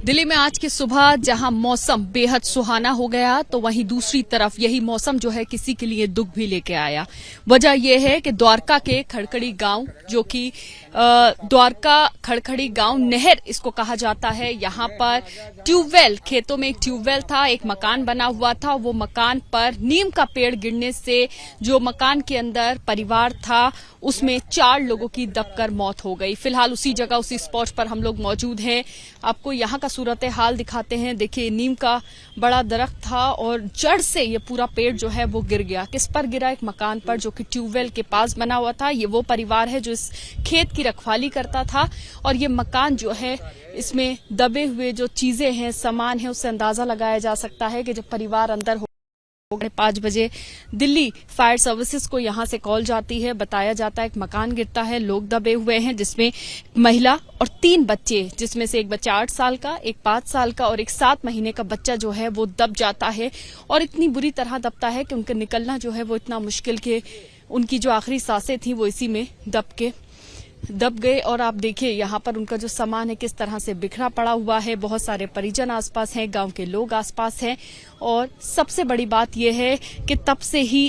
दिल्ली में आज की सुबह जहां मौसम बेहद सुहाना हो गया तो वहीं दूसरी तरफ यही मौसम जो है किसी के लिए दुख भी लेके आया। वजह यह है कि द्वारका के खड़खड़ी गांव, जो कि द्वारका खड़खड़ी गांव नहर इसको कहा जाता है, यहां पर ट्यूबवेल, खेतों में एक ट्यूबवेल था, एक मकान बना हुआ था। वो मकान पर नीम का पेड़ गिरने से जो मकान के अंदर परिवार था उसमें 4 लोगों की दबकर मौत हो गई। फिलहाल उसी जगह, उसी स्पॉट पर हम लोग मौजूद हैं। आपको यहाँ का सूरत हाल दिखाते हैं। देखिए, नीम का बड़ा दरख्त था और जड़ से ये पूरा पेड़ जो है वो गिर गया। किस पर गिरा? एक मकान पर, जो कि ट्यूबवेल के पास बना हुआ था। ये वो परिवार है जो इस खेत की रखवाली करता था और ये मकान जो है, इसमें दबे हुए जो चीजें हैं, सामान है, उससे अंदाजा लगाया जा सकता है कि जब परिवार अंदर 5 बजे दिल्ली फायर सर्विसेज को यहां से कॉल जाती है। बताया जाता है एक मकान गिरता है, लोग दबे हुए हैं, जिसमें महिला और 3 बच्चे, जिसमें से एक बच्चा 8 साल का, एक 5 साल का और एक 7 महीने का बच्चा जो है वो दब जाता है। और इतनी बुरी तरह दबता है कि उनका निकलना जो है वो इतना मुश्किल के उनकी जो आखिरी सांसें थी वो इसी में दब गए। और आप देखिए यहाँ पर उनका जो सामान है किस तरह से बिखरा पड़ा हुआ है। बहुत सारे परिजन आसपास हैं, गांव के लोग आसपास हैं। और सबसे बड़ी बात यह है कि तब से ही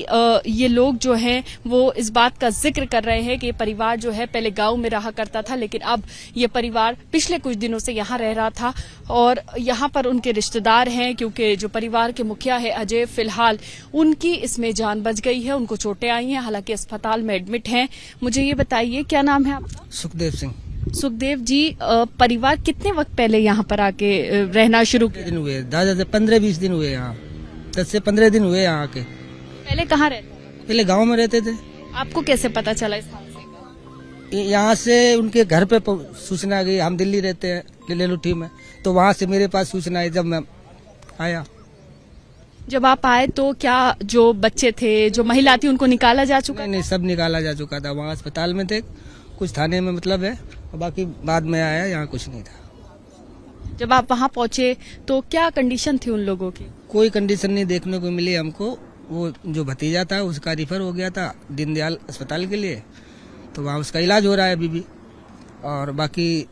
ये लोग जो हैं वो इस बात का जिक्र कर रहे हैं कि ये परिवार जो है पहले गांव में रहा करता था, लेकिन अब ये परिवार पिछले कुछ दिनों से यहाँ रह रहा था और यहाँ पर उनके रिश्तेदार हैं, क्योंकि जो परिवार के मुखिया है अजय, फिलहाल उनकी इसमें जान बच गई है, उनको चोटें आई हैं, हालांकि अस्पताल में एडमिट हैं। मुझे ये बताइए, क्या नाम है आपका? सुखदेव सिंह। सुखदेव जी, परिवार कितने वक्त पहले यहाँ पर आके रहना शुरू किया? दिन हुए, दादा 15-20 दिन हुए यहाँ, 10 से 15 दिन हुए यहाँ आके। पहले कहाँ रहते थे? पहले गांव में रहते थे। आपको कैसे पता चला इस हादसे का? यहाँ से उनके घर पे सूचना गई। हम दिल्ली रहते हैं लेलुठी में, तो वहाँ से मेरे पास सूचना आई। जब मैं आया, जब आप आए तो क्या जो बच्चे थे, जो महिला थी, उनको निकाला जा चुका? नहीं, सब निकाला जा चुका था। वहाँ अस्पताल में थे, कुछ थाने में मतलब है, और बाकी बाद में आया, यहाँ कुछ नहीं था। जब आप वहाँ पहुंचे तो क्या कंडीशन थी उन लोगों की? कोई कंडीशन नहीं देखने को मिली हमको। वो जो भतीजा था उसका रिफर हो गया था दीनदयाल अस्पताल के लिए, तो वहाँ उसका इलाज हो रहा है अभी भी। और बाकी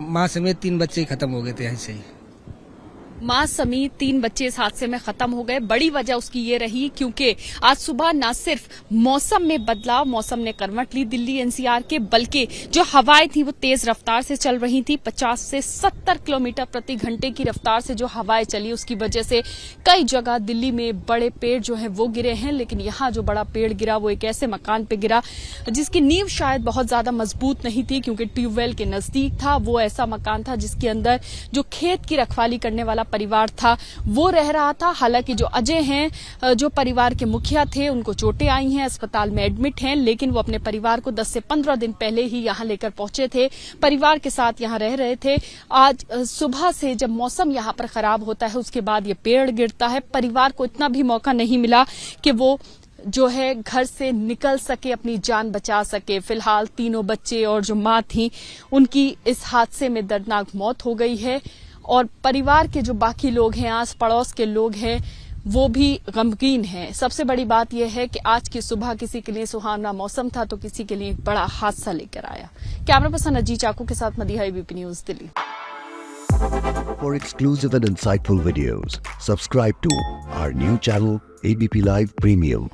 माँ समेत 3 बच्चे खत्म हो गए थे ऐसे ही। मां समेत 3 बच्चे इस हादसे में खत्म हो गए। बड़ी वजह उसकी ये रही क्योंकि आज सुबह न सिर्फ मौसम में बदलाव, मौसम ने करवट ली दिल्ली एनसीआर के, बल्कि जो हवाएं थी वो तेज रफ्तार से चल रही थी। 50 से 70 किलोमीटर प्रति घंटे की रफ्तार से जो हवाएं चली, उसकी वजह से कई जगह दिल्ली में बड़े पेड़ जो है वो गिरे हैं। लेकिन यहाँ जो बड़ा पेड़ गिरा वो एक ऐसे मकान पे गिरा जिसकी नींव शायद बहुत ज्यादा मजबूत नहीं थी, क्योंकि ट्यूबवेल के नजदीक था। वो ऐसा मकान था जिसके अंदर जो खेत की रखवाली करने वाला परिवार था वो रह रहा था। हालांकि जो अजय हैं, जो परिवार के मुखिया थे, उनको चोटें आई हैं, अस्पताल में एडमिट हैं, लेकिन वो अपने परिवार को 10 से 15 दिन पहले ही यहां लेकर पहुंचे थे, परिवार के साथ यहां रह रहे थे। आज सुबह से जब मौसम यहां पर खराब होता है उसके बाद ये पेड़ गिरता है। परिवार को इतना भी मौका नहीं मिला कि वो जो है घर से निकल सके, अपनी जान बचा सके। फिलहाल तीनों बच्चे और जो मां थी उनकी इस हादसे में दर्दनाक मौत हो गई है और परिवार के जो बाकी लोग हैं, आस पड़ोस के लोग हैं, वो भी गमगीन हैं। सबसे बड़ी बात यह है कि आज की सुबह किसी के लिए सुहावना मौसम था तो किसी के लिए एक बड़ा हादसा लेकर आया। कैमरा पर्सन अजीत चाकू के साथ Madiha, ABP news, Delhi. For exclusive and insightful videos, subscribe to our new channel ABP Live Premium.